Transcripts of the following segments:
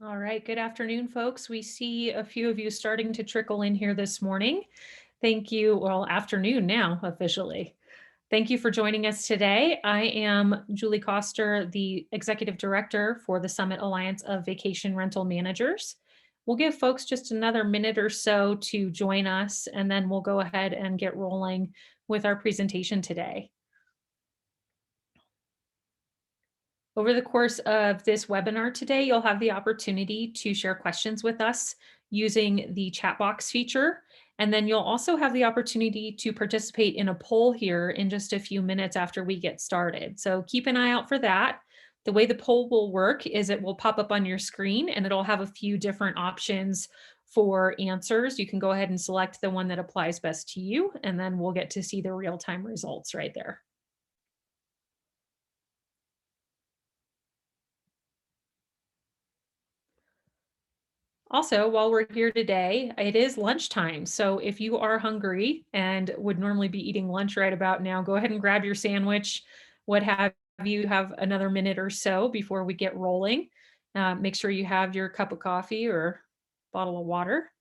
All right, good afternoon, folks. We see a few of you starting to trickle in here this morning. Thank you. Well, afternoon now, officially. Thank you for joining us today. I am Julie Coster, the Executive Director for the Summit Alliance of Vacation Rental Managers. We'll give folks just another minute or so to join us, and then we'll go ahead and get rolling with our presentation today. Over the course of this webinar today, you'll have the opportunity to share questions with us using the chat box feature. And then you'll also have the opportunity to participate in a poll here in just a few minutes after we get started. So keep an eye out for that. The way the poll will work is it will pop up on your screen and it'll have a few different options for answers. You can go ahead and select the one that applies best to you, and then we'll get to see the real-time results right there. Also, while we're here today, it is lunchtime. So if you are hungry and would normally be eating lunch right about now, go ahead and grab your sandwich, what have you, have another minute or so before we get rolling. Make sure you have your cup of coffee or bottle of water.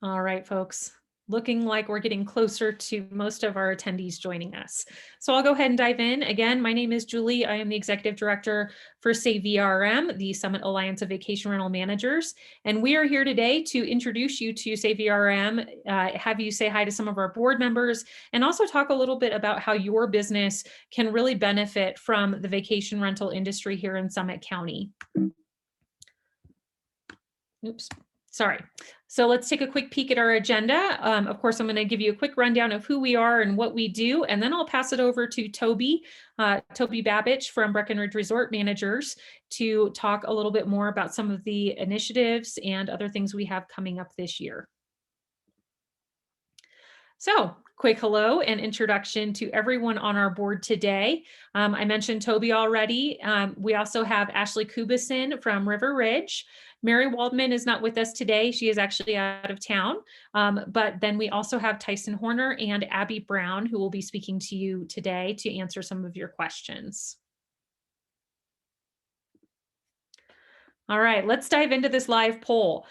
All right, folks. Looking like we're getting closer to most of our attendees joining us. So I'll go ahead and dive in. Again, my name is Julie. I am the Executive Director for SAVRM, the Summit Alliance of Vacation Rental Managers. And we are here today to introduce you to SAVRM, have you say hi to some of our board members, and also talk a little bit about how your business can really benefit from the vacation rental industry here in Summit County. Oops. Sorry. So let's take a quick peek at our agenda. Of course, I'm going to give you a quick rundown of who we are and what we do, and then I'll pass it over to Toby Babich from Breckenridge Resort Managers to talk a little bit more about some of the initiatives and other things we have coming up this year. So, quick hello and introduction to everyone on our board today. I mentioned Toby already. We also have Ashley Kubison from River Ridge. Mary Waldman is not with us today. She is actually out of town. But then we also have Tyson Horner and Abby Brown, who will be speaking to you today to answer some of your questions. All right, let's dive into this live poll.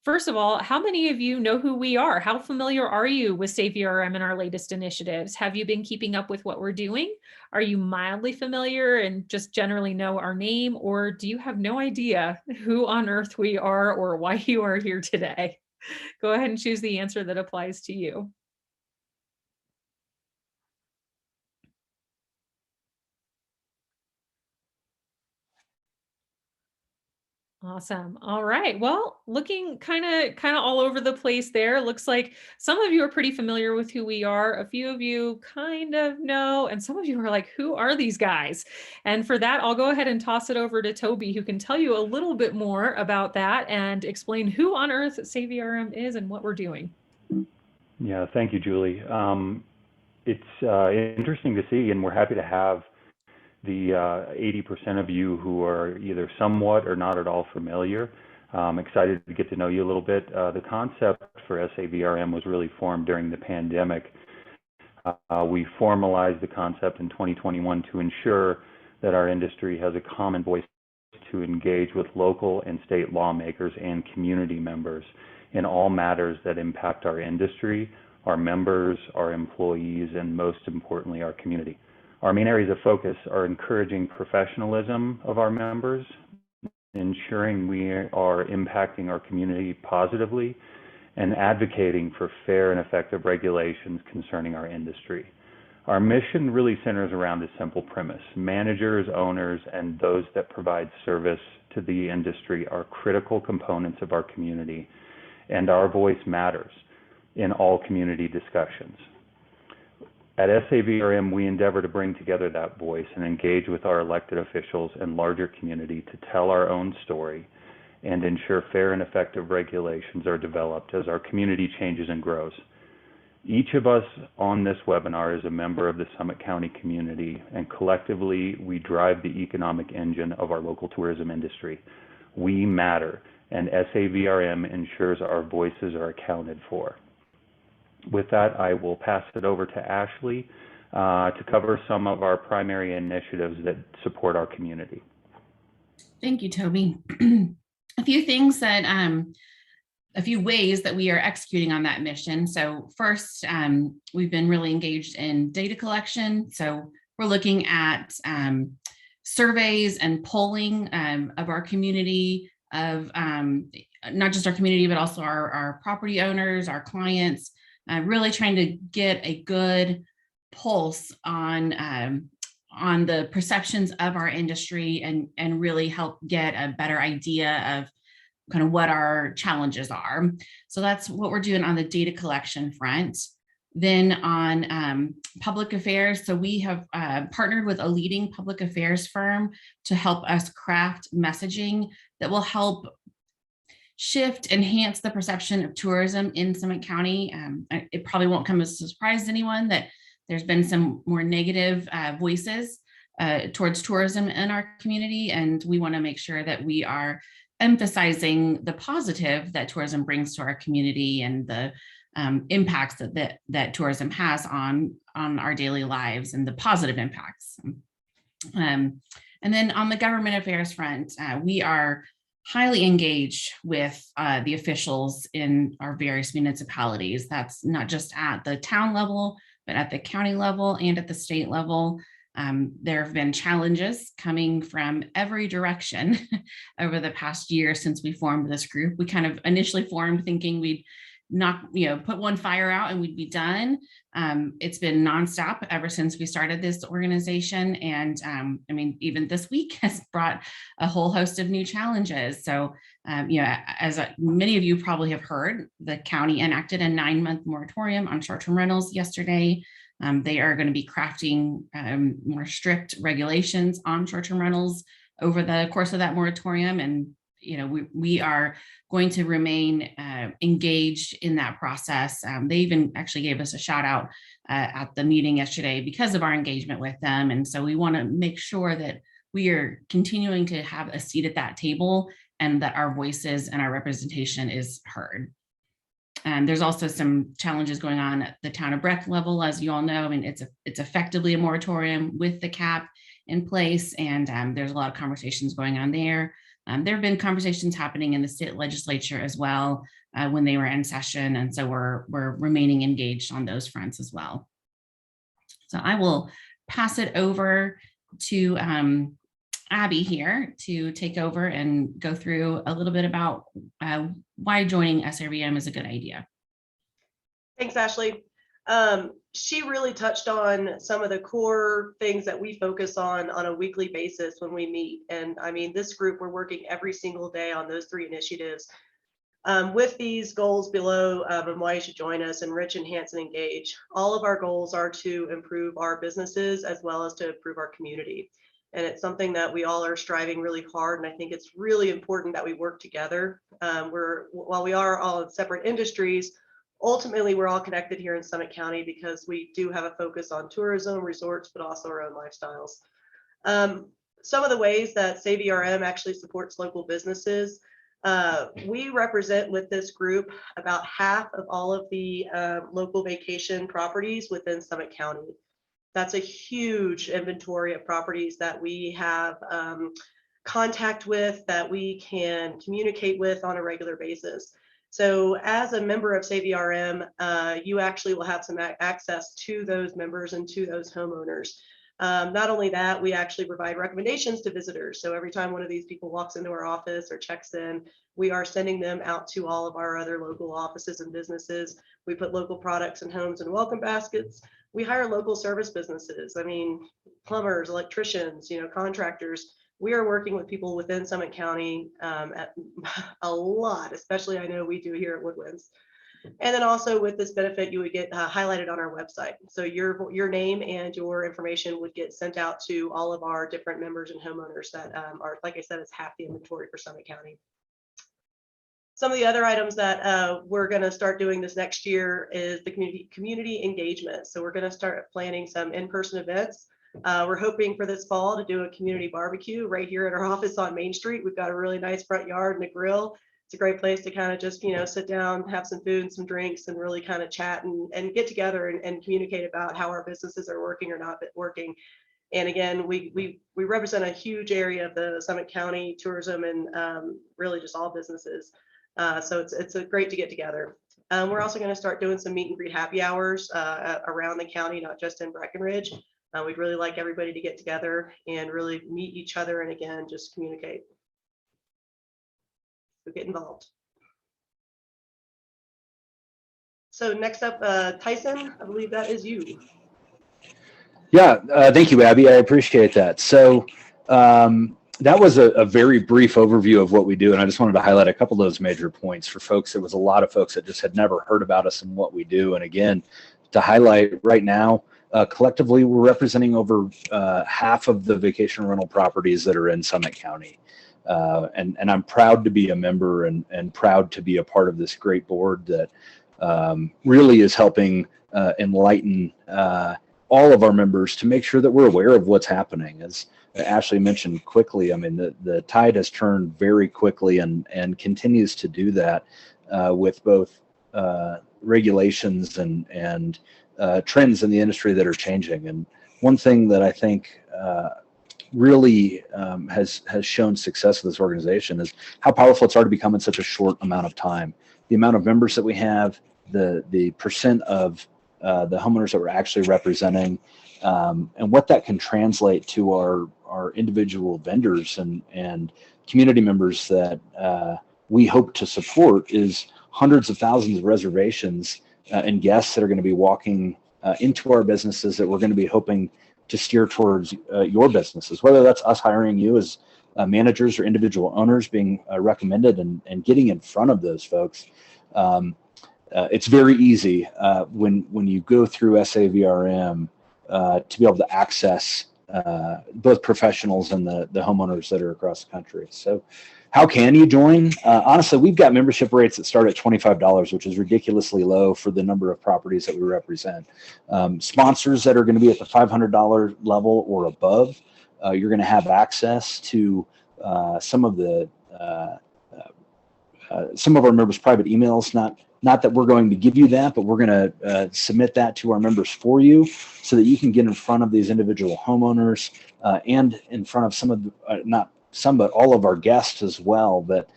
First of all, how many of you know who we are? How familiar are you with SAVRM and our latest initiatives? Have you been keeping up with what we're doing? Are you mildly familiar and just generally know our name? Or do you have no idea who on earth we are or why you are here today? Go ahead and choose the answer that applies to you. Awesome. All right. Well, looking kind of all over the place there. Looks like some of you are pretty familiar with who we are. A few of you kind of know, and some of you are like, who are these guys? And for that, I'll go ahead and toss it over to Toby, who can tell you a little bit more about that and explain who on earth SAVRM is and what we're doing. Yeah, thank you, Julie. It's interesting to see, and we're happy to have the 80% of you who are either somewhat or not at all familiar. Excited to get to know you a little bit. The concept for SAVRM was really formed during the pandemic. We formalized the concept in 2021 to ensure that our industry has a common voice to engage with local and state lawmakers and community members in all matters that impact our industry, our members, our employees, and most importantly, our community. Our main areas of focus are encouraging professionalism of our members, ensuring we are impacting our community positively, and advocating for fair and effective regulations concerning our industry. Our mission really centers around a simple premise. Managers, owners, and those that provide service to the industry are critical components of our community, and our voice matters in all community discussions. At SAVRM, we endeavor to bring together that voice and engage with our elected officials and larger community to tell our own story and ensure fair and effective regulations are developed as our community changes and grows. Each of us on this webinar is a member of the Summit County community, and collectively we drive the economic engine of our local tourism industry. We matter, and SAVRM ensures our voices are accounted for. With that, I will pass it over to Ashley to cover some of our primary initiatives that support our community. Thank you, Toby. A few things that, a few ways that we are executing on that mission. So first, we've been really engaged in data collection. So we're looking at surveys and polling of our community, of not just our community, but also our property owners, our clients, really trying to get a good pulse on the perceptions of our industry and really help get a better idea of kind of what our challenges are. So that's what we're doing on the data collection front. Then on public affairs, so we have partnered with a leading public affairs firm to help us craft messaging that will help enhance the perception of tourism in Summit County. It probably won't come as a surprise to anyone that there's been some more negative voices towards tourism in our community, and we want to make sure that we are emphasizing the positive that tourism brings to our community and the impacts that tourism has on our daily lives and the positive impacts. And then on the government affairs front, we are highly engaged with the officials in our various municipalities. That's not just at the town level, but at the county level and at the state level. There have been challenges coming from every direction over the past year since we formed this group. We kind of initially formed thinking we'd put one fire out and we'd be done. It's been nonstop ever since we started this organization. And I mean, even this week has brought a whole host of new challenges. So, as many of you probably have heard, the county enacted a 9-month moratorium on short-term rentals yesterday. They are going to be crafting more strict regulations on short-term rentals over the course of that moratorium. And we are going to remain engaged in that process. They even actually gave us a shout out at the meeting yesterday because of our engagement with them. And so we want to make sure that we are continuing to have a seat at that table and that our voices and our representation is heard. There's also some challenges going on at the town of Breck level, as you all know. I mean, it's effectively a moratorium with the cap in place, and there's a lot of conversations going on there. There have been conversations happening in the state legislature as well when they were in session, and so we're remaining engaged on those fronts as well. So I will pass it over to Abby here to take over and go through a little bit about why joining SAVRM is a good idea. Thanks, Ashley. She really touched on some of the core things that we focus on a weekly basis when we meet. And I mean, this group, we're working every single day on those 3 initiatives. With these goals below and why you should join us, enrich, enhance, and engage. All of our goals are to improve our businesses as well as to improve our community. And it's something that we all are striving really hard. And I think it's really important that we work together. While we are all in separate industries, ultimately we're all connected here in Summit County because we do have a focus on tourism, resorts, but also our own lifestyles. Some of the ways that SAVRM actually supports local businesses, we represent with this group about half of all of the local vacation properties within Summit County. That's a huge inventory of properties that we have contact with, that we can communicate with on a regular basis. So as a member of SAVRM, you actually will have some access to those members and to those homeowners. Not only that, we actually provide recommendations to visitors. So every time one of these people walks into our office or checks in, we are sending them out to all of our other local offices and businesses. We put local products and homes in welcome baskets. We hire local service businesses. I mean, plumbers, electricians, contractors. We are working with people within Summit County at a lot, especially I know we do here at Woodlands. And then also with this benefit, you would get highlighted on our website. So your name and your information would get sent out to all of our different members and homeowners that are, like I said, it's half the inventory for Summit County. Some of the other items that we're going to start doing this next year is the community engagement. So we're going to start planning some in-person events. We're hoping for this fall to do a community barbecue right here at our office on Main Street. We've got a really nice front yard and a grill. It's a great place to kind of just, sit down, have some food and some drinks, and really kind of chat and get together and communicate about how our businesses are working or not working. And again, we represent a huge area of the Summit County tourism and really just all businesses. So it's a great to get together. We're also going to start doing some meet and greet happy hours around the county, not just in Breckenridge. We'd really like everybody to get together and really meet each other and again, just communicate. So get involved. So next up, Tyson, I believe that is you. Yeah, thank you, Abby. I appreciate that. So that was a very brief overview of what we do, and I just wanted to highlight a couple of those major points for folks. There was a lot of folks that just had never heard about us and what we do. And again, to highlight right now, collectively, we're representing over half of the vacation rental properties that are in Summit County. And I'm proud to be a member and proud to be a part of this great board that really is helping enlighten all of our members to make sure that we're aware of what's happening. As Ashley mentioned quickly, I mean, the tide has turned very quickly and continues to do that with both regulations and trends in the industry that are changing. And one thing that I think really has shown success with this organization is how powerful it's already become in such a short amount of time. The amount of members that we have, the percent of the homeowners that we're actually representing, and what that can translate to our individual vendors and community members that we hope to support is hundreds of thousands of reservations and guests that are going to be walking into our businesses that we're going to be hoping to steer towards your businesses, whether that's us hiring you as managers or individual owners being recommended and getting in front of those folks. It's very easy when you go through SAVRM to be able to access both professionals and the homeowners that are across the country. So how can you join? Honestly, we've got membership rates that start at $25, which is ridiculously low for the number of properties that we represent. Sponsors that are going to be at the $500 level or above, you're going to have access to some of our members' private emails. Not that we're going to give you that, but we're going to submit that to our members for you so that you can get in front of these individual homeowners and in front of some of the, not some, but all of our guests as well that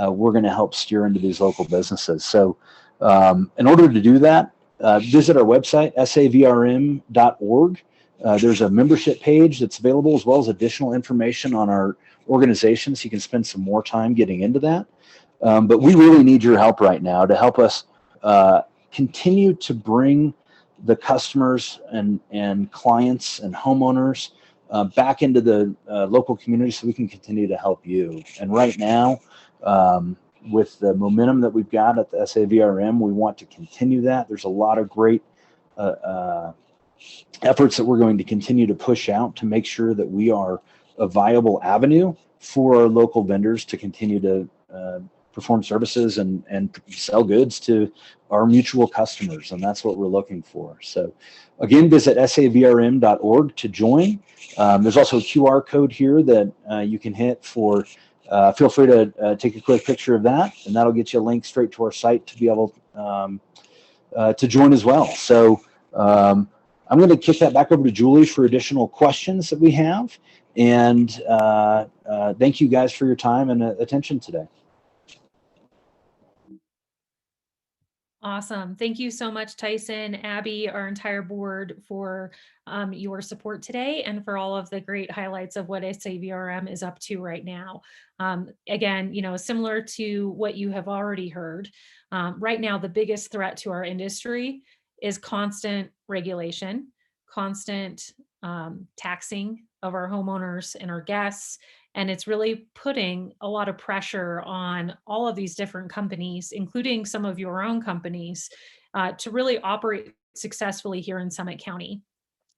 we're going to help steer into these local businesses. So in order to do that, visit our website, savrm.org. There's a membership page that's available as well as additional information on our organization so you can spend some more time getting into that. But we really need your help right now to help us continue to bring the customers and clients and homeowners back into the local community so we can continue to help you. And right now, with the momentum that we've got at the SAVRM, we want to continue that. There's a lot of great efforts that we're going to continue to push out to make sure that we are a viable avenue for our local vendors to continue to perform services and sell goods to our mutual customers. And that's what we're looking for. So again, visit savrm.org to join. There's also a QR code here that you can hit for, feel free to take a quick picture of that, and that'll get you a link straight to our site to be able to join as well. So I'm going to kick that back over to Julie for additional questions that we have. And thank you guys for your time and attention today. Awesome. Thank you so much, Tyson, Abby, our entire board for your support today and for all of the great highlights of what SAVRM is up to right now. Again, similar to what you have already heard, right now, the biggest threat to our industry is constant regulation, constant taxing of our homeowners and our guests. And it's really putting a lot of pressure on all of these different companies, including some of your own companies, to really operate successfully here in Summit County.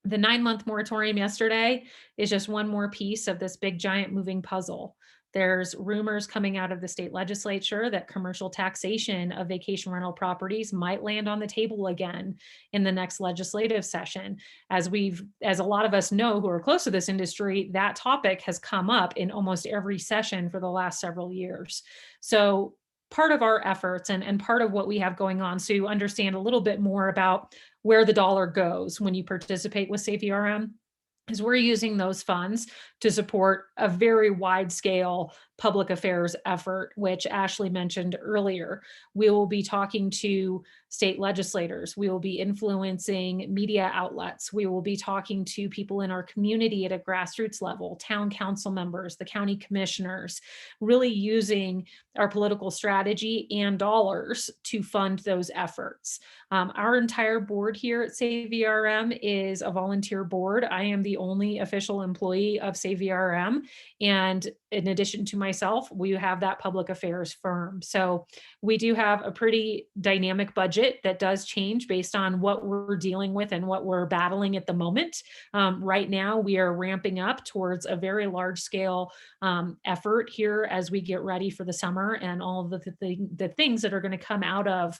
The 9-month moratorium yesterday is just one more piece of this big giant moving puzzle. There's rumors coming out of the state legislature that commercial taxation of vacation rental properties might land on the table again in the next legislative session. As a lot of us know who are close to this industry, that topic has come up in almost every session for the last several years. So part of our efforts and part of what we have going on, so you understand a little bit more about where the dollar goes when you participate with SAVRM, is we're using those funds to support a very wide scale public affairs effort, which Ashley mentioned earlier. We will be talking to state legislators. We will be influencing media outlets. We will be talking to people in our community at a grassroots level, town council members, the county commissioners, really using our political strategy and dollars to fund those efforts. Our entire board here at SAVRM is a volunteer board. I am the only official employee of SAVRM. And in addition to myself, we have that public affairs firm. So we do have a pretty dynamic budget that does change based on what we're dealing with and what we're battling at the moment. Right now, we are ramping up towards a very large scale effort here as we get ready for the summer and all of the things that are going to come out of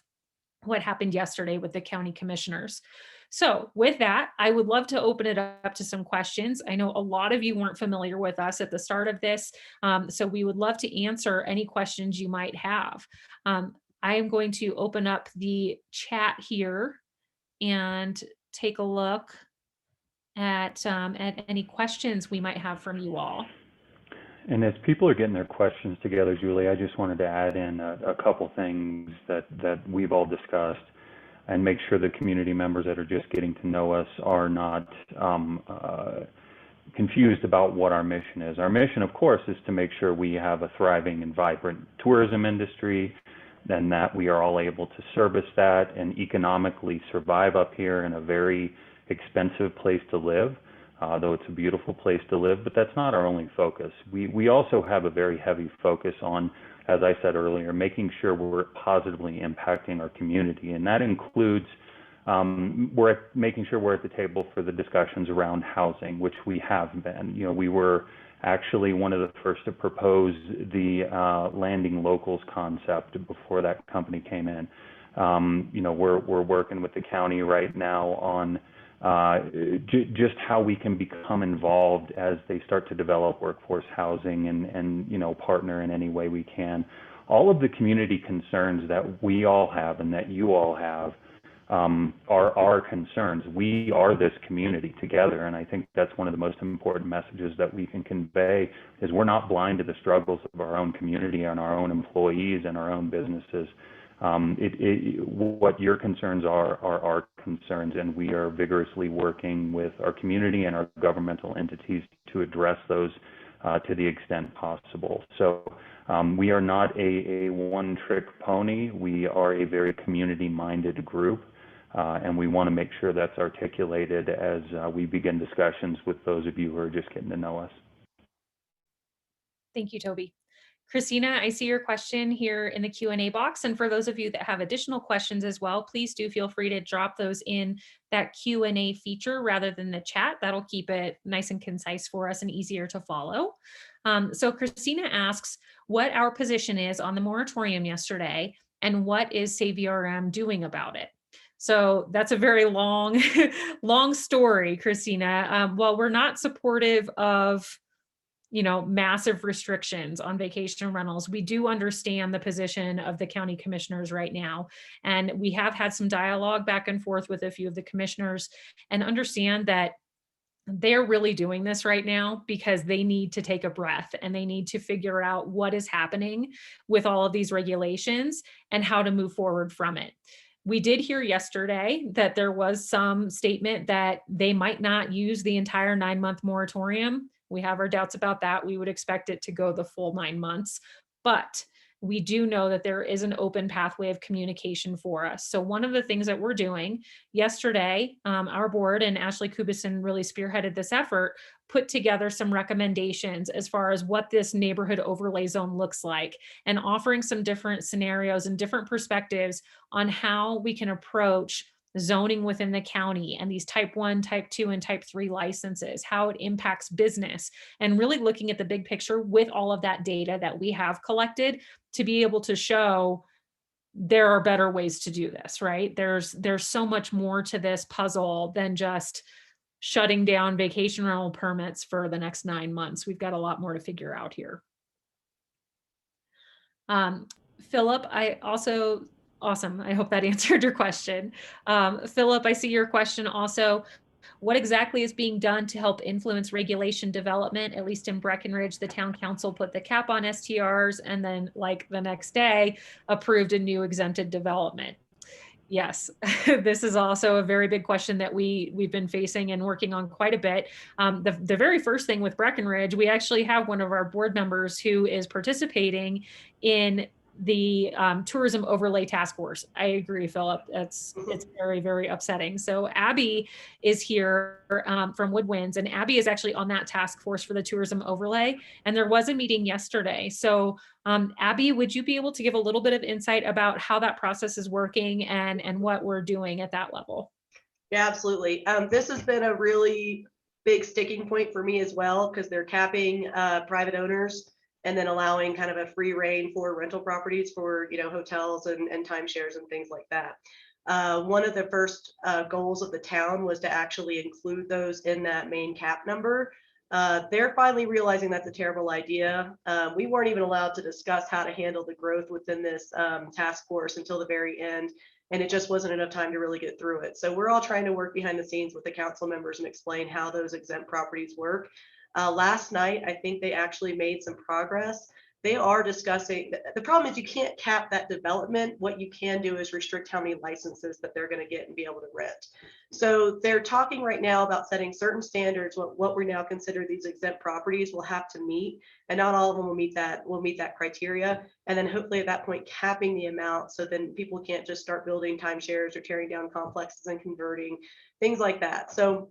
what happened yesterday with the county commissioners. So with that, I would love to open it up to some questions. I know a lot of you weren't familiar with us at the start of this, so we would love to answer any questions you might have. I am going to open up the chat here and take a look at any questions we might have from you all. And as people are getting their questions together, Julie, I just wanted to add in a couple things that we've all discussed and make sure the community members that are just getting to know us are not confused about what our mission is. Our mission, of course, is to make sure we have a thriving and vibrant tourism industry, and that we are all able to service that and economically survive up here in a very expensive place to live. Though it's a beautiful place to live, but that's not our only focus. We also have a very heavy focus on, as I said earlier, making sure we're positively impacting our community. And that includes making sure we're at the table for the discussions around housing, which we have been. You know, we were actually one of the first to propose the landing locals concept before that company came in. You know, we're working with the county right now on just how we can become involved as they start to develop workforce housing and you know, partner in any way we can. All of the community concerns that we all have and that you all have are our concerns. We are this community together, and I think that's one of the most important messages that we can convey is we're not blind to the struggles of our own community and our own employees and our own businesses. What your concerns are our concerns, and we are vigorously working with our community and our governmental entities to address those to the extent possible. So we are not a one-trick pony. We are a very community-minded group, and we want to make sure that's articulated as we begin discussions with those of you who are just getting to know us. Thank you, Toby. Christina, I see your question here in the Q&A box. And for those of you that have additional questions as well, please do feel free to drop those in that Q&A feature rather than the chat. That'll keep it nice and concise for us and easier to follow. So Christina asks what our position is on the moratorium yesterday and what is SAVRM doing about it? So that's a very long, long story, Christina. While we're not supportive of massive restrictions on vacation rentals, we do understand the position of the county commissioners right now. And we have had some dialogue back and forth with a few of the commissioners and understand that they're really doing this right now because they need to take a breath and they need to figure out what is happening with all of these regulations and how to move forward from it. We did hear yesterday that there was some statement that they might not use the entire 9-month moratorium. We have our doubts about that. We would expect it to go the full 9 months, but we do know that there is an open pathway of communication for us. So one of the things that we're doing yesterday, our board and Ashley Kubison really spearheaded this effort, put together some recommendations as far as what this neighborhood overlay zone looks like and offering some different scenarios and different perspectives on how we can approach zoning within the county and these type 1, type 2, and type 3 licenses, how it impacts business, and really looking at the big picture with all of that data that we have collected to be able to show there are better ways to do this, right? There's so much more to this puzzle than just shutting down vacation rental permits for the next 9 months. We've got a lot more to figure out here. Philip, I also, awesome. I hope that answered your question. Philip, I see your question also. What exactly is being done to help influence regulation development? At least in Breckenridge, the town council put the cap on STRs and then like the next day approved a new exempted development. Yes, this is also a very big question that we've been facing and working on quite a bit. The very first thing with Breckenridge, we actually have one of our board members who is participating in the tourism overlay task force. I agree, Philip. It's very, very upsetting. So Abby is here from Woodwinds, and Abby is actually on that task force for the tourism overlay. And there was a meeting yesterday. So Abby, would you be able to give a little bit of insight about how that process is working and what we're doing at that level? Yeah, absolutely. This has been a really big sticking point for me as well, because they're capping private owners and then allowing kind of a free reign for rental properties for, hotels and timeshares and things like that. One of the first goals of the town was to actually include those in that main cap number. They're finally realizing that's a terrible idea. We weren't even allowed to discuss how to handle the growth within this task force until the very end, and it just wasn't enough time to really get through it. So we're all trying to work behind the scenes with the council members and explain how those exempt properties work. Last night, I think they actually made some progress. They are discussing, the problem is you can't cap that development. What you can do is restrict how many licenses that they're going to get and be able to rent. So they're talking right now about setting certain standards, what we now consider these exempt properties will have to meet, and not all of them will meet that criteria. And then hopefully at that point capping the amount, so then people can't just start building timeshares or tearing down complexes and converting, things like that. So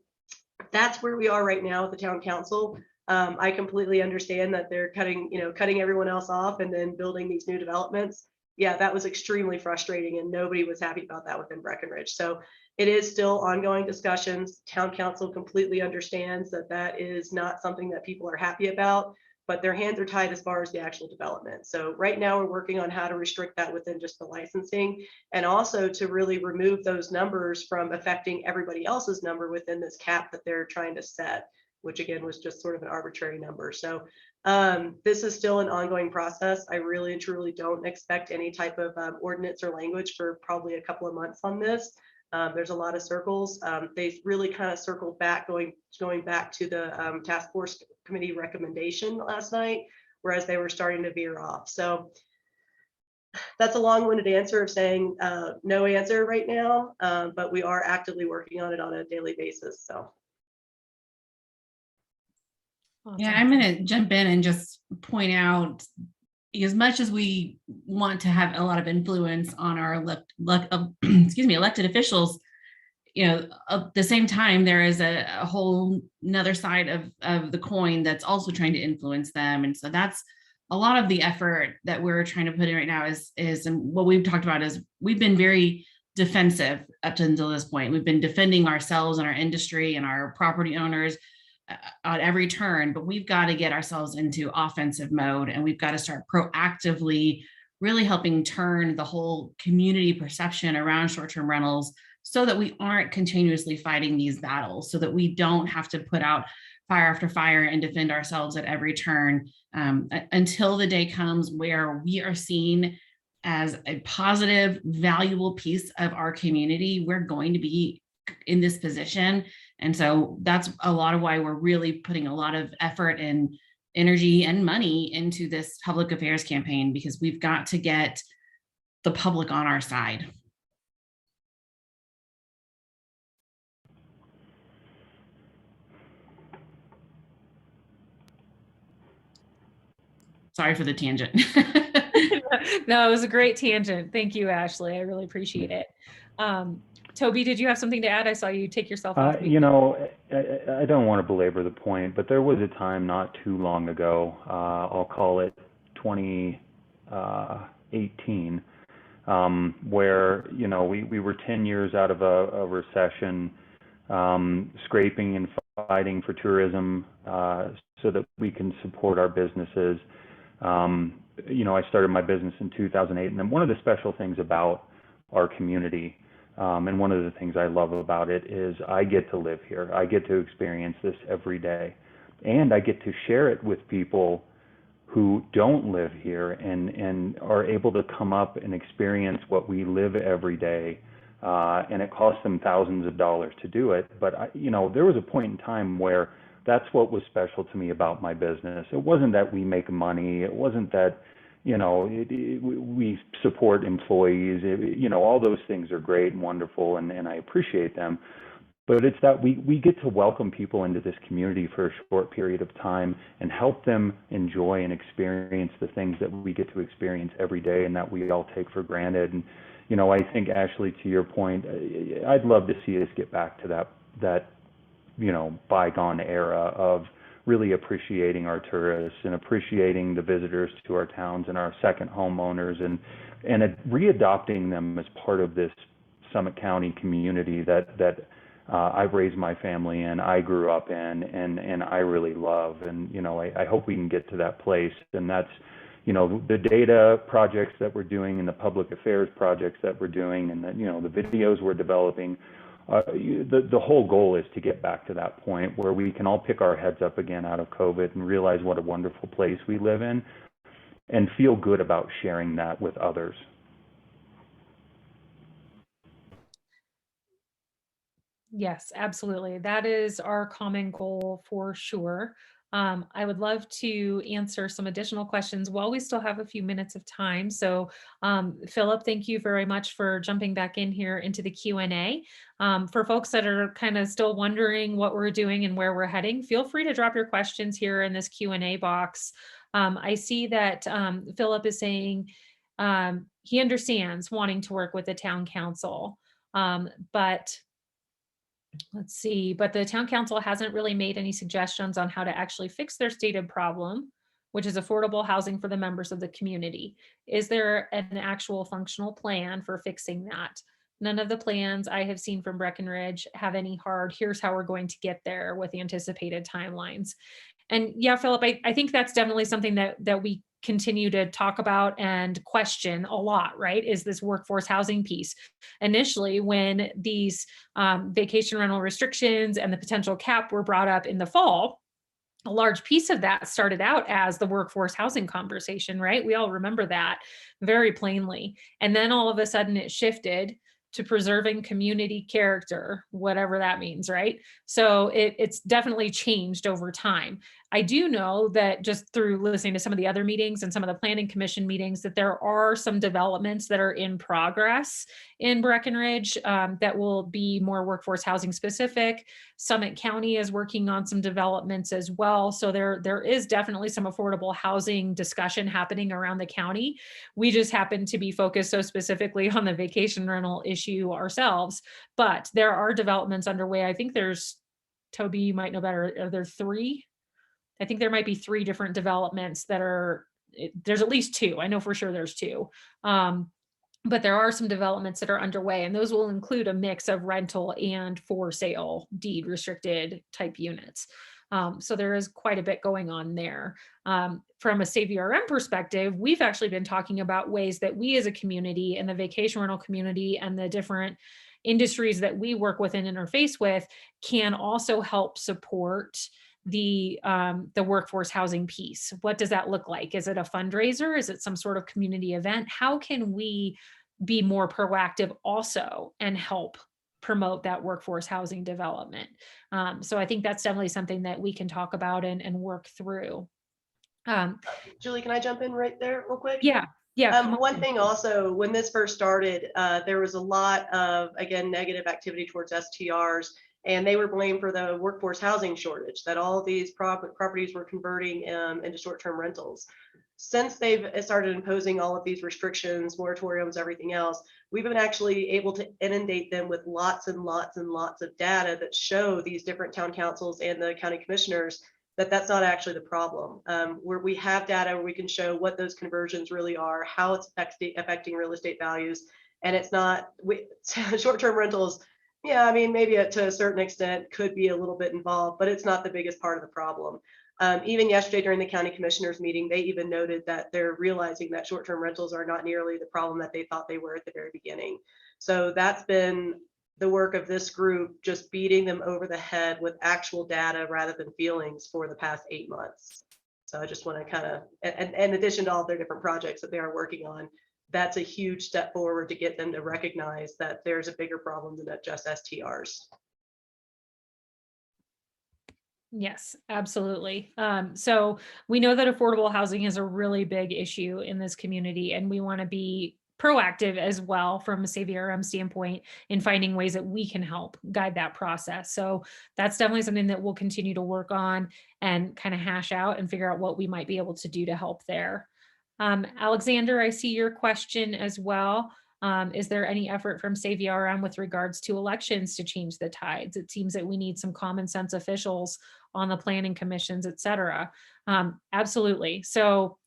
that's where we are right now with the town council. I completely understand that they're cutting everyone else off and then building these new developments. Yeah, that was extremely frustrating, and nobody was happy about that within Breckenridge. So it is still ongoing discussions. Town council completely understands that that is not something that people are happy about, but their hands are tied as far as the actual development. So right now we're working on how to restrict that within just the licensing, and also to really remove those numbers from affecting everybody else's number within this cap that they're trying to set, which again was just sort of an arbitrary number. So this is still an ongoing process. I really and truly don't expect any type of ordinance or language for probably a couple of months on this. There's a lot of circles. They really kind of circled back, going back to the task force committee recommendation last night, whereas they were starting to veer off. So that's a long-winded answer of saying no answer right now, but we are actively working on it on a daily basis. So. Awesome. Yeah, I'm going to jump in and just point out, as much as we want to have a lot of influence on our elected officials, at the same time, there is a whole another side of the coin that's also trying to influence them. And so that's a lot of the effort that we're trying to put in right now is and what we've talked about is we've been very defensive up until this point. We've been defending ourselves and our industry and our property owners on every turn, but we've got to get ourselves into offensive mode, and we've got to start proactively really helping turn the whole community perception around short-term rentals so that we aren't continuously fighting these battles, so that we don't have to put out fire after fire and defend ourselves at every turn, until the day comes where we are seen as a positive, valuable piece of our community. We're going to be in this position. And so that's a lot of why we're really putting a lot of effort and energy and money into this public affairs campaign, because we've got to get the public on our side. Sorry for the tangent. No, it was a great tangent. Thank you, Ashley. I really appreciate it. Toby, did you have something to add? I saw you take yourself off. I don't want to belabor the point, but there was a time not too long ago, I'll call it 2018, where, we were 10 years out of a recession, scraping and fighting for tourism so that we can support our businesses. I started my business in 2008, and then one of the special things about our community, and one of the things I love about it, is I get to live here. I get to experience this every day, and I get to share it with people who don't live here and are able to come up and experience what we live every day. And it costs them thousands of dollars to do it. But there was a point in time where that's what was special to me about my business. It wasn't that we make money. It wasn't that, we support employees. All those things are great and wonderful, and I appreciate them. But it's that we get to welcome people into this community for a short period of time and help them enjoy and experience the things that we get to experience every day and that we all take for granted. And, I think, Ashley, to your point, I'd love to see us get back to that bygone era of really appreciating our tourists and appreciating the visitors to our towns and our second homeowners and readopting them as part of this Summit County community that I've raised my family in, I grew up in, and I really love. And, I hope we can get to that place. And that's, the data projects that we're doing and the public affairs projects that we're doing and the videos we're developing. The whole goal is to get back to that point where we can all pick our heads up again out of COVID and realize what a wonderful place we live in and feel good about sharing that with others. Yes, absolutely. That is our common goal for sure. I would love to answer some additional questions while we still have a few minutes of time. So, Philip, thank you very much for jumping back in here into the Q&A. For folks that are kind of still wondering what we're doing and where we're heading, feel free to drop your questions here in this Q&A box. I see that Philip is saying he understands wanting to work with the town council, but let's see, but the town council hasn't really made any suggestions on how to actually fix their stated problem, which is affordable housing for the members of the community. Is there an actual functional plan for fixing that? None of the plans I have seen from Breckenridge have any hard, here's how we're going to get there with anticipated timelines. And yeah, Philip, I think that's definitely something that we continue to talk about and question a lot, right? Is this workforce housing piece. Initially, when these vacation rental restrictions and the potential cap were brought up in the fall, a large piece of that started out as the workforce housing conversation, right? We all remember that very plainly. And then all of a sudden it shifted to preserving community character, whatever that means, right? So it's definitely changed over time. I do know that just through listening to some of the other meetings and some of the planning commission meetings that there are some developments that are in progress in Breckenridge that will be more workforce housing specific. Summit County is working on some developments as well. So there is definitely some affordable housing discussion happening around the county. We just happen to be focused so specifically on the vacation rental issue ourselves, but there are developments underway. I think there's, Toby, you might know better, are there three? I think there might be three different developments that are, there's at least two. I know for sure there's two. But there are some developments that are underway, and those will include a mix of rental and for sale deed restricted type units. So there is quite a bit going on there. From a SAVRM perspective, we've actually been talking about ways that we as a community and the vacation rental community and the different industries that we work with and interface with can also help support the workforce housing piece. What does that look like? Is it a fundraiser? Is it some sort of community event? How can we be more proactive also and help promote that workforce housing development? So I think that's definitely something that we can talk about and work through. Julie, can I jump in right there real quick? Yeah. One thing also, when this first started, there was a lot of, again, negative activity towards STRs, and they were blamed for the workforce housing shortage, that all these properties were converting into short-term rentals. Since they've started imposing all of these restrictions, moratoriums, everything else, we've been actually able to inundate them with lots and lots and lots of data that show these different town councils and the county commissioners that that's not actually the problem. Where we have data where we can show what those conversions really are, how it's affecting real estate values, and it's not short-term rentals. Yeah, I mean, maybe to a certain extent could be a little bit involved, but it's not the biggest part of the problem. Even yesterday during the county commissioners meeting, they even noted that they're realizing that short-term rentals are not nearly the problem that they thought they were at the very beginning. So that's been the work of this group, just beating them over the head with actual data rather than feelings for the past 8 months. So I just want to kind of, and in addition to all their different projects that they are working on, that's a huge step forward to get them to recognize that there's a bigger problem than just STRs. Yes, absolutely. So we know that affordable housing is a really big issue in this community, and we want to be proactive as well from a SAVRM standpoint in finding ways that we can help guide that process. So that's definitely something that we'll continue to work on and kind of hash out and figure out what we might be able to do to help there. Alexander, I see your question as well. Is there any effort from SAVRM with regards to elections to change the tides? It seems that we need some common sense officials on the planning commissions, et cetera. Absolutely. So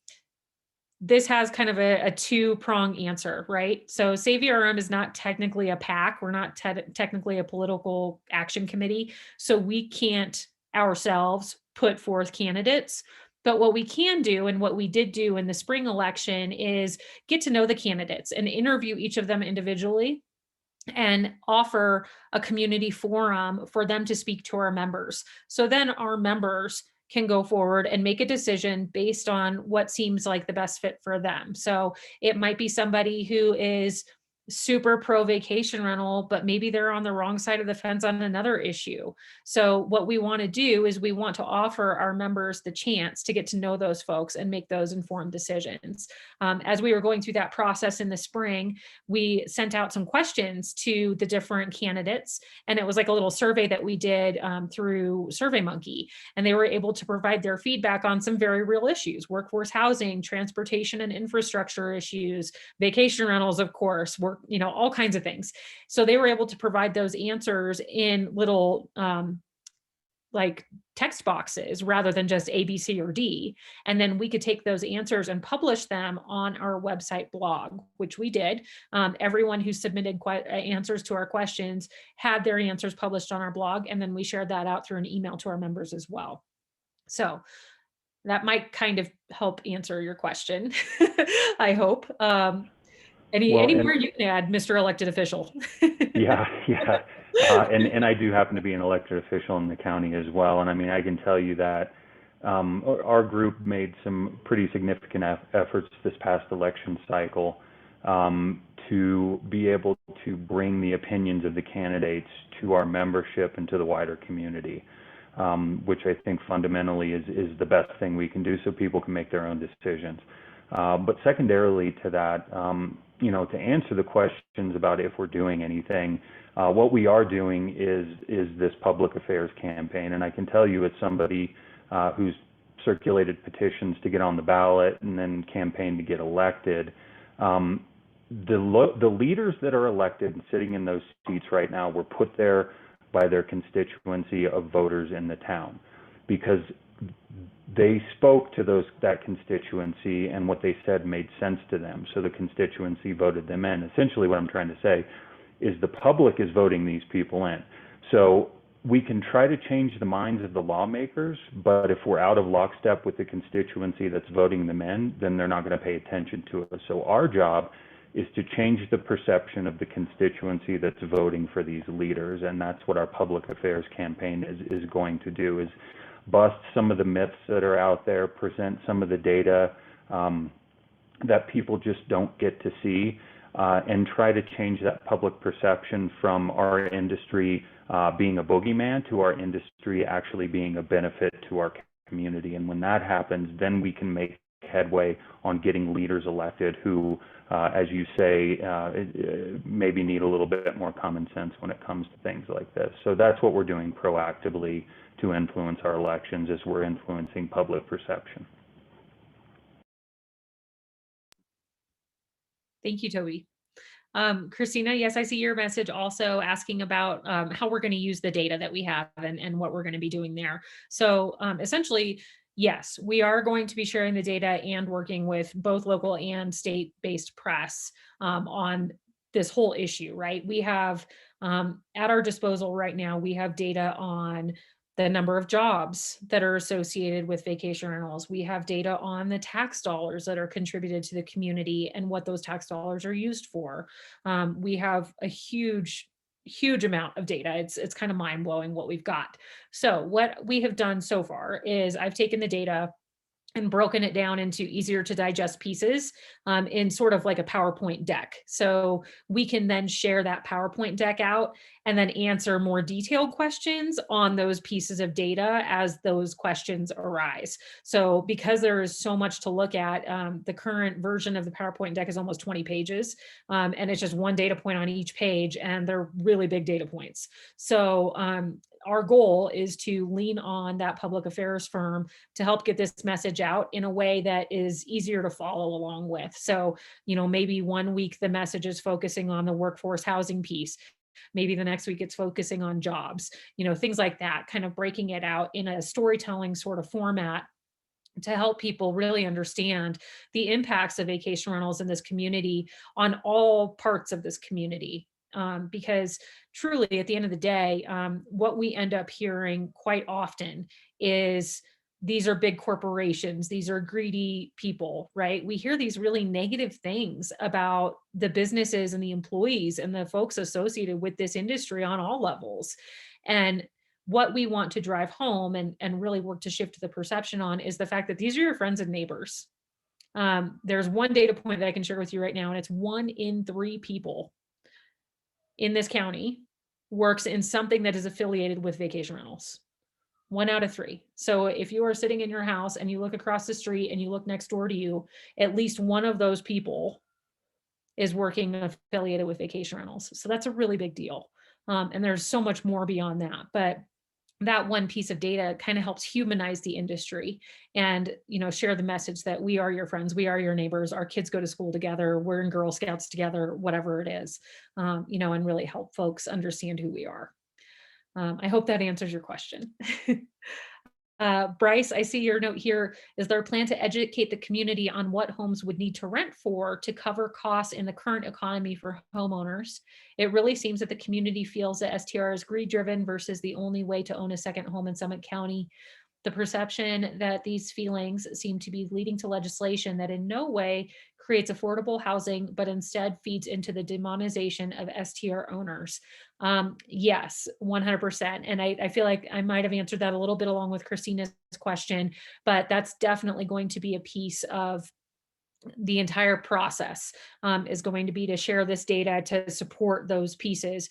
this has kind of a two-prong answer, right? So SAVRM is not technically a PAC. We're not technically a political action committee. So we can't ourselves put forth candidates. But what we can do, and what we did do in the spring election, is get to know the candidates and interview each of them individually and offer a community forum for them to speak to our members. So then our members can go forward and make a decision based on what seems like the best fit for them. So it might be somebody who is super pro vacation rental, but maybe they're on the wrong side of the fence on another issue. So what we want to do is we want to offer our members the chance to get to know those folks and make those informed decisions. As we were going through that process in the spring, we sent out some questions to the different candidates, and it was like a little survey that we did through SurveyMonkey, and they were able to provide their feedback on some very real issues: workforce housing, transportation and infrastructure issues, vacation rentals, of course, work, all kinds of things. So they were able to provide those answers in little like text boxes rather than just A, B, C, or D. And then we could take those answers and publish them on our website blog, which we did. Everyone who submitted answers to our questions had their answers published on our blog. And then we shared that out through an email to our members as well. So that might kind of help answer your question, I hope. Any more you can add, Mr. Elected Official? Yeah. And I do happen to be an elected official in the county as well. And I mean, I can tell you that our group made some pretty significant efforts this past election cycle to be able to bring the opinions of the candidates to our membership and to the wider community, which I think fundamentally is the best thing we can do so people can make their own decisions. But secondarily to that, to answer the questions about if we're doing anything, what we are doing is this public affairs campaign. And I can tell you, as somebody who's circulated petitions to get on the ballot and then campaigned to get elected, the leaders that are elected and sitting in those seats right now were put there by their constituency of voters in the town, because they spoke to that constituency, and what they said made sense to them. So the constituency voted them in. Essentially what I'm trying to say is the public is voting these people in. So we can try to change the minds of the lawmakers, but if we're out of lockstep with the constituency that's voting them in, then they're not going to pay attention to us. So our job is to change the perception of the constituency that's voting for these leaders, and that's what our public affairs campaign is going to do, is bust some of the myths that are out there, present some of the data that people just don't get to see, and try to change that public perception from our industry being a boogeyman to our industry actually being a benefit to our community. And when that happens, then we can make headway on getting leaders elected who, as you say, maybe need a little bit more common sense when it comes to things like this. So that's what we're doing proactively to influence our elections, is we're influencing public perception. Thank you, Toby. Christina, yes, I see your message also asking about how we're going to use the data that we have and what we're going to be doing there. So essentially, yes, we are going to be sharing the data and working with both local and state-based press on this whole issue, right? We have at our disposal right now, we have data on the number of jobs that are associated with vacation rentals. We have data on the tax dollars that are contributed to the community and what those tax dollars are used for. We have a huge amount of data. It's kind of mind blowing what we've got. So what we have done so far is I've taken the data and broken it down into easier to digest pieces in sort of like a PowerPoint deck. So we can then share that PowerPoint deck out and then answer more detailed questions on those pieces of data as those questions arise. So because there is so much to look at, the current version of the PowerPoint deck is almost 20 pages, and it's just one data point on each page, and they're really big data points. So our goal is to lean on that public affairs firm to help get this message out in a way that is easier to follow along with. So, maybe one week the message is focusing on the workforce housing piece. Maybe the next week it's focusing on jobs, things like that, kind of breaking it out in a storytelling sort of format to help people really understand the impacts of vacation rentals in this community on all parts of this community. Because truly, at the end of the day, what we end up hearing quite often is these are big corporations, these are greedy people, right? We hear these really negative things about the businesses and the employees and the folks associated with this industry on all levels. And what we want to drive home and really work to shift the perception on is the fact that these are your friends and neighbors. There's one data point that I can share with you right now, and it's 1 in 3 people in this county works in something that is affiliated with vacation rentals. 1 out of 3. So if you are sitting in your house and you look across the street and you look next door to you, at least one of those people is working affiliated with vacation rentals. So that's a really big deal. And there's so much more beyond that. But that one piece of data kind of helps humanize the industry and share the message that we are your friends, we are your neighbors, our kids go to school together, we're in Girl Scouts together, whatever it is, and really help folks understand who we are. I hope that answers your question. Bryce, I see your note here. Is there a plan to educate the community on what homes would need to rent for to cover costs in the current economy for homeowners? It really seems that the community feels that STR is greed driven versus the only way to own a second home in Summit County. The perception that these feelings seem to be leading to legislation that in no way creates affordable housing, but instead feeds into the demonization of STR owners. Yes, 100%. And I feel like I might have answered that a little bit along with Christina's question, but that's definitely going to be a piece of the entire process is going to be to share this data to support those pieces.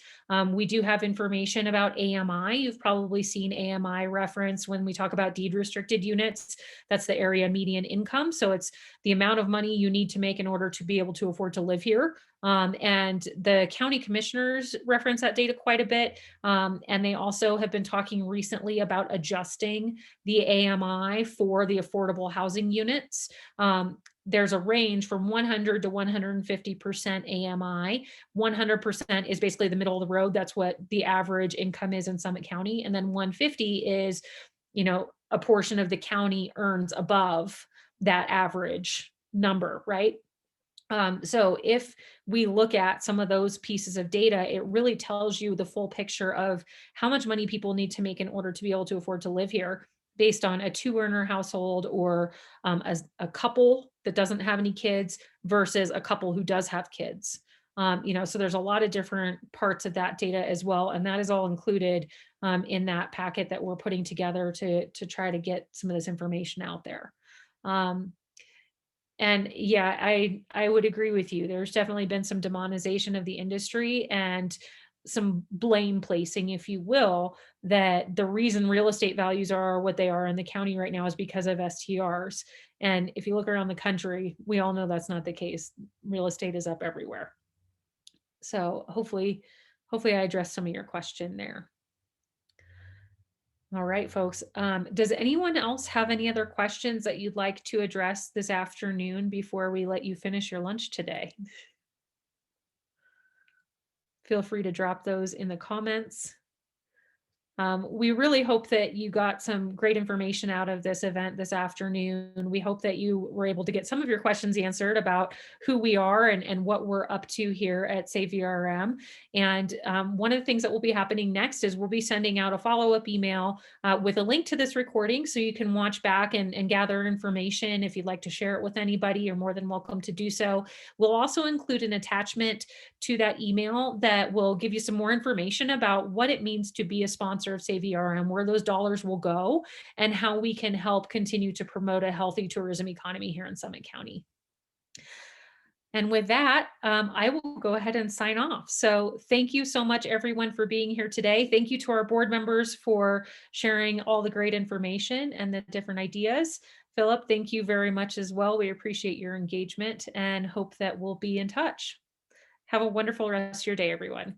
We do have information about AMI. You've probably seen AMI reference when we talk about deed restricted units. That's the area median income. So it's the amount of money you need to make in order to be able to afford to live here. And the county commissioners reference that data quite a bit. And they also have been talking recently about adjusting the AMI for the affordable housing units. There's a range from 100 to 150% AMI. 100% is basically the middle of the road. That's what the average income is in Summit County. And then 150 is, a portion of the county earns above that average number, right? So if we look at some of those pieces of data, it really tells you the full picture of how much money people need to make in order to be able to afford to live here, based on a 2-earner household or a couple that doesn't have any kids versus a couple who does have kids. So there's a lot of different parts of that data as well. And that is all included in that packet that we're putting together to try to get some of this information out there. And yeah, I would agree with you. There's definitely been some demonization of the industry and some blame placing, if you will, that the reason real estate values are what they are in the county right now is because of STRs. And if you look around the country, we all know that's not the case. Real estate is up everywhere. So hopefully I addressed some of your question there. All right, folks. Does anyone else have any other questions that you'd like to address this afternoon before we let you finish your lunch today? Feel free to drop those in the comments. We really hope that you got some great information out of this event this afternoon. We hope that you were able to get some of your questions answered about who we are and what we're up to here at SAVRM. And one of the things that will be happening next is we'll be sending out a follow-up email with a link to this recording so you can watch back and gather information. If you'd like to share it with anybody, you're more than welcome to do so. We'll also include an attachment to that email that will give you some more information about what it means to be a sponsor sponsor of SAVRM, where those dollars will go and how we can help continue to promote a healthy tourism economy here in Summit County. And with that, I will go ahead and sign off. So thank you so much, everyone, for being here today. Thank you to our board members for sharing all the great information and the different ideas. Philip, thank you very much as well. We appreciate your engagement and hope that we'll be in touch. Have a wonderful rest of your day, everyone.